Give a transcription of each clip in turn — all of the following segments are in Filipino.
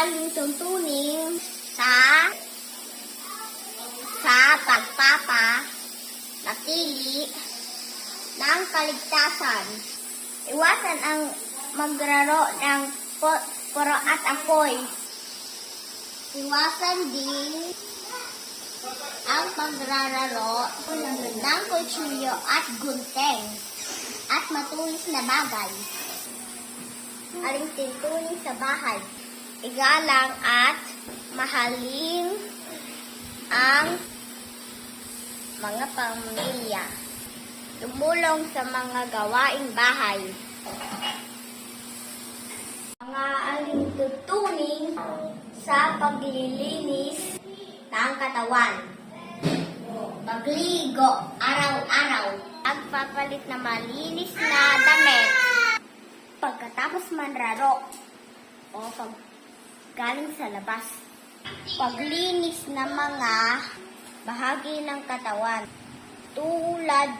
aling tuntunin sa pagpapatili ng kaligtasan. Iwasan ang maglaro ng puro at apoy. Iwasan din ang pagrararo ng kutsilyo at gunting at matulis na bagay. Aling tintunin sa bahay. Igalang at mahalin ang mga pamilya. Tumulong sa mga gawaing bahay. Mga aling tuntunin sa paglilinis ng katawan. Pagligo araw-araw. Pagpapalit na malinis na damit. Pagkatapos manlaro o galing sa labas. Paglinis ng mga bahagi ng katawan tulad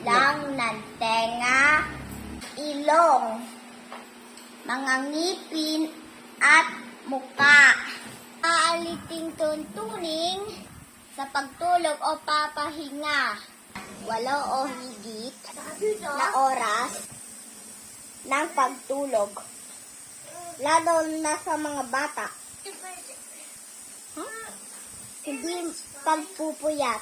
lang ng tenga, ilong, mga ngipin at muka. Aaliting tuntunin sa pagtulog o papahinga. 8 o higit na oras ng pagtulog. Lalo na sa mga bata. Hindi pagpupuyat.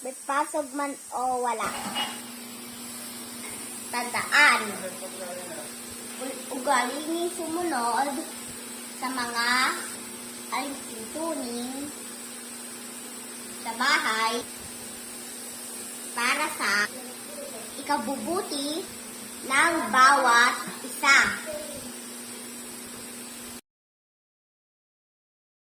May pasok man o wala. Tandaan. Ugaling sumunod sa mga alintuntunin sa bahay para sa ikabubuti ng bawat isa.